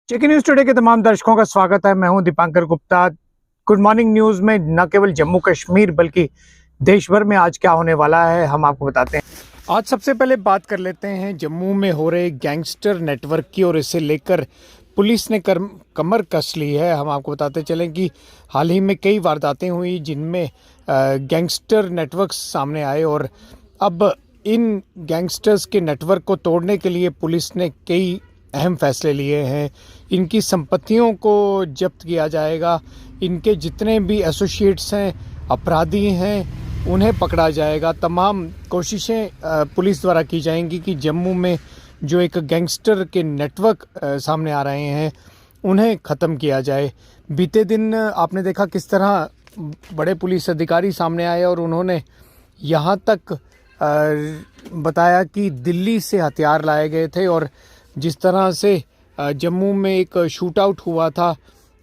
Check news today के तमाम दर्शकों का स्वागत है। मैं हूं Dipankar Gupta. Good morning news में न केवल जम्मू कश्मीर बल्कि देश भर में आज क्या होने वाला है हम आपको बताते हैं। आज सबसे पहले बात कर लेते हैं जम्मू में हो रहे गैंगस्टर नेटवर्क की, और इसे लेकर पुलिस ने कमर कस ली है। हम आपको बताते चलें कि हाल ही में कई वारदातें हुई जिनमें गैंगस्टर नेटवर्क सामने आए, और अब इन गैंगस्टर्स के नेटवर्क को तोड़ने के लिए पुलिस ने कई अहम फैसले लिए हैं। इनकी संपत्तियों को जब्त किया जाएगा, इनके जितने भी एसोसिएट्स हैं, अपराधी हैं, उन्हें पकड़ा जाएगा। तमाम कोशिशें पुलिस द्वारा की जाएंगी कि जम्मू में जो एक गैंगस्टर के नेटवर्क सामने आ रहे हैं उन्हें ख़त्म किया जाए। बीते दिन आपने देखा किस तरह बड़े पुलिस अधिकारी सामने आए और उन्होंने यहाँ तक बताया कि दिल्ली से हथियार लाए गए थे, और जिस तरह से जम्मू में एक शूट आउट हुआ था,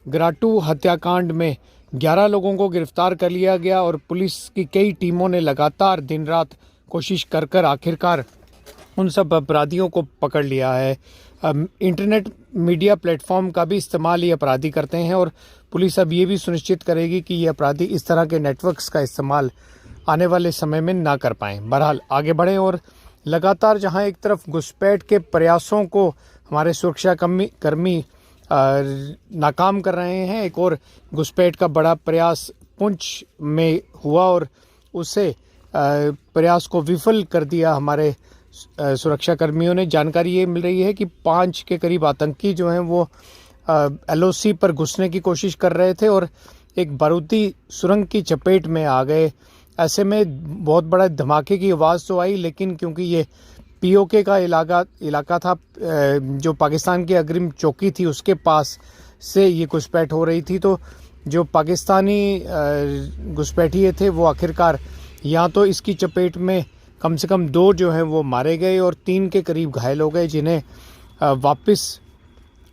ग्राटू हत्याकांड में 11 लोगों को गिरफ्तार कर लिया गया, और पुलिस की कई टीमों ने लगातार दिन रात कोशिश कर आखिरकार उन सब अपराधियों को पकड़ लिया है। इंटरनेट मीडिया प्लेटफॉर्म का भी इस्तेमाल ये अपराधी करते हैं, और पुलिस अब ये भी सुनिश्चित करेगी कि ये अपराधी इस तरह के नेटवर्क्स का इस्तेमाल आने वाले समय में ना कर पाएँ। बहरहाल आगे बढ़ें, और लगातार जहां एक तरफ घुसपैठ के प्रयासों को हमारे सुरक्षा कर्मी नाकाम कर रहे हैं, एक और घुसपैठ का बड़ा प्रयास पुंछ में हुआ और उससे प्रयास को विफल कर दिया हमारे सुरक्षा कर्मियों ने। जानकारी ये मिल रही है कि 5 के करीब आतंकी जो हैं वो LOC पर घुसने की कोशिश कर रहे थे और एक बारूदी सुरंग की चपेट में आ गए। ऐसे में बहुत बड़ा धमाके की आवाज़ तो आई, लेकिन क्योंकि ये POK का इलाका था, जो पाकिस्तान की अग्रिम चौकी थी उसके पास से ये घुसपैठ हो रही थी, तो जो पाकिस्तानी घुसपैठिए थे वो आखिरकार यहाँ तो इसकी चपेट में कम से कम 2 जो हैं वो मारे गए और 3 के करीब घायल हो गए, जिन्हें वापस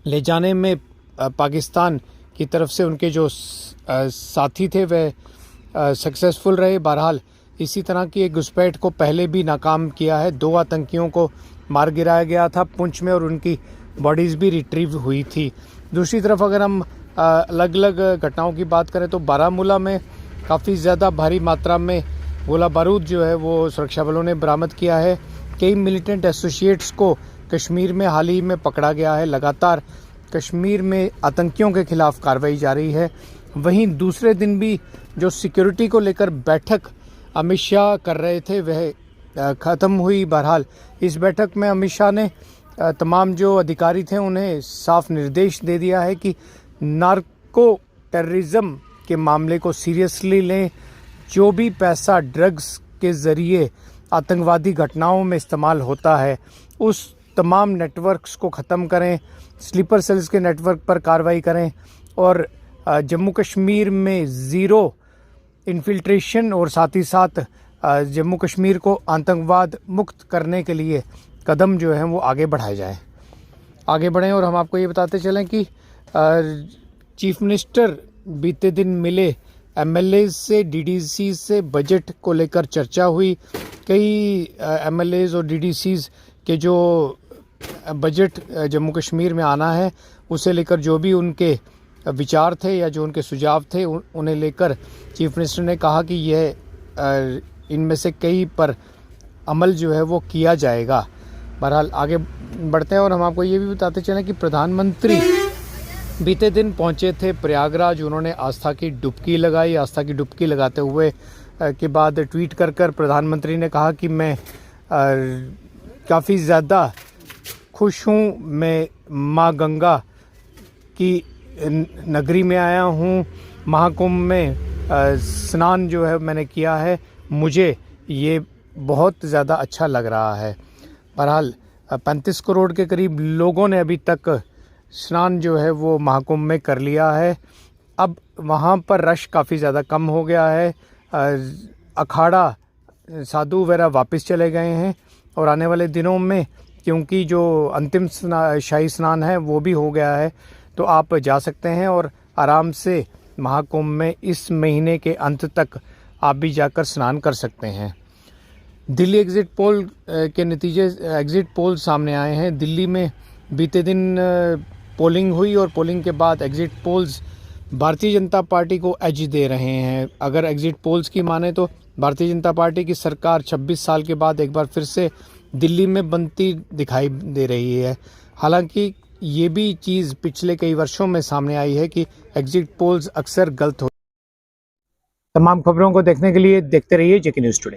ले जाने में पाकिस्तान की तरफ से उनके जो साथी थे वह सक्सेसफुल रहे। बहरहाल इसी तरह की एक घुसपैठ को पहले भी नाकाम किया है। 2 आतंकियों को मार गिराया गया था पुंछ में, और उनकी बॉडीज़ भी रिट्रीव हुई थी। दूसरी तरफ अगर हम अलग अलग घटनाओं की बात करें तो बारामूला में काफ़ी ज़्यादा भारी मात्रा में गोला बारूद जो है वो सुरक्षा बलों ने बरामद किया है। कई मिलिटेंट एसोसिएट्स को कश्मीर में हाल ही में पकड़ा गया है। लगातार कश्मीर में आतंकियों के खिलाफ कार्रवाई जारी है। वहीं दूसरे दिन भी जो सिक्योरिटी को लेकर बैठक अमित शाह कर रहे थे वह ख़त्म हुई। बहरहाल इस बैठक में अमित शाह ने तमाम जो अधिकारी थे उन्हें साफ निर्देश दे दिया है कि नार्को टेररिज्म के मामले को सीरियसली लें। जो भी पैसा ड्रग्स के ज़रिए आतंकवादी घटनाओं में इस्तेमाल होता है उस तमाम नेटवर्क्स को ख़त्म करें, स्लीपर सेल्स के नेटवर्क पर कार्रवाई करें, और जम्मू कश्मीर में ज़ीरो इन्फिल्ट्रेशन और साथ ही साथ जम्मू कश्मीर को आतंकवाद मुक्त करने के लिए कदम जो हैं वो आगे बढ़ाए जाएं। आगे बढ़ें, और हम आपको ये बताते चलें कि चीफ मिनिस्टर बीते दिन मिले MLAs से, DDCs से बजट को लेकर चर्चा हुई। कई MLAs और DDCs के जो बजट जम्मू कश्मीर में आना है उसे लेकर जो भी उनके विचार थे या जो उनके सुझाव थे उन्हें लेकर चीफ मिनिस्टर ने कहा कि यह इनमें से कई पर अमल जो है वो किया जाएगा। बहरहाल आगे बढ़ते हैं, और हम आपको ये भी बताते चलें कि प्रधानमंत्री बीते दिन पहुंचे थे प्रयागराज। उन्होंने आस्था की डुबकी लगाई। आस्था की डुबकी लगाते हुए के बाद ट्वीट कर प्रधानमंत्री ने कहा कि मैं काफ़ी ज़्यादा खुश हूँ। मैं माँ गंगा की नगरी में आया हूँ, महाकुंभ में स्नान जो है मैंने किया है, मुझे ये बहुत ज़्यादा अच्छा लग रहा है। बहरहाल 35 करोड़ के करीब लोगों ने अभी तक स्नान जो है वो महाकुंभ में कर लिया है। अब वहाँ पर रश काफ़ी ज़्यादा कम हो गया है। अखाड़ा साधु वगैरह वापस चले गए हैं, और आने वाले दिनों में क्योंकि जो अंतिम शाही स्नान है वो भी हो गया है, तो आप जा सकते हैं और आराम से महाकुंभ में इस महीने के अंत तक आप भी जाकर स्नान कर सकते हैं। दिल्ली एग्ज़िट पोल के नतीजे एग्ज़िट पोल सामने आए हैं। दिल्ली में बीते दिन पोलिंग हुई और पोलिंग के बाद exit polls Bharatiya Janata party को एज दे रहे हैं। अगर एग्जिट पोल्स की माने तो भारतीय जनता पार्टी की सरकार 26 साल के बाद एक बार फिर से दिल्ली में बनती दिखाई दे रही है। हालांकि ये भी चीज़ पिछले कई वर्षों में सामने आई है कि एग्जिट पोल्स अक्सर गलत हो। तमाम खबरों को देखने के लिए देखते रहिए जेके न्यूज़ टुडे।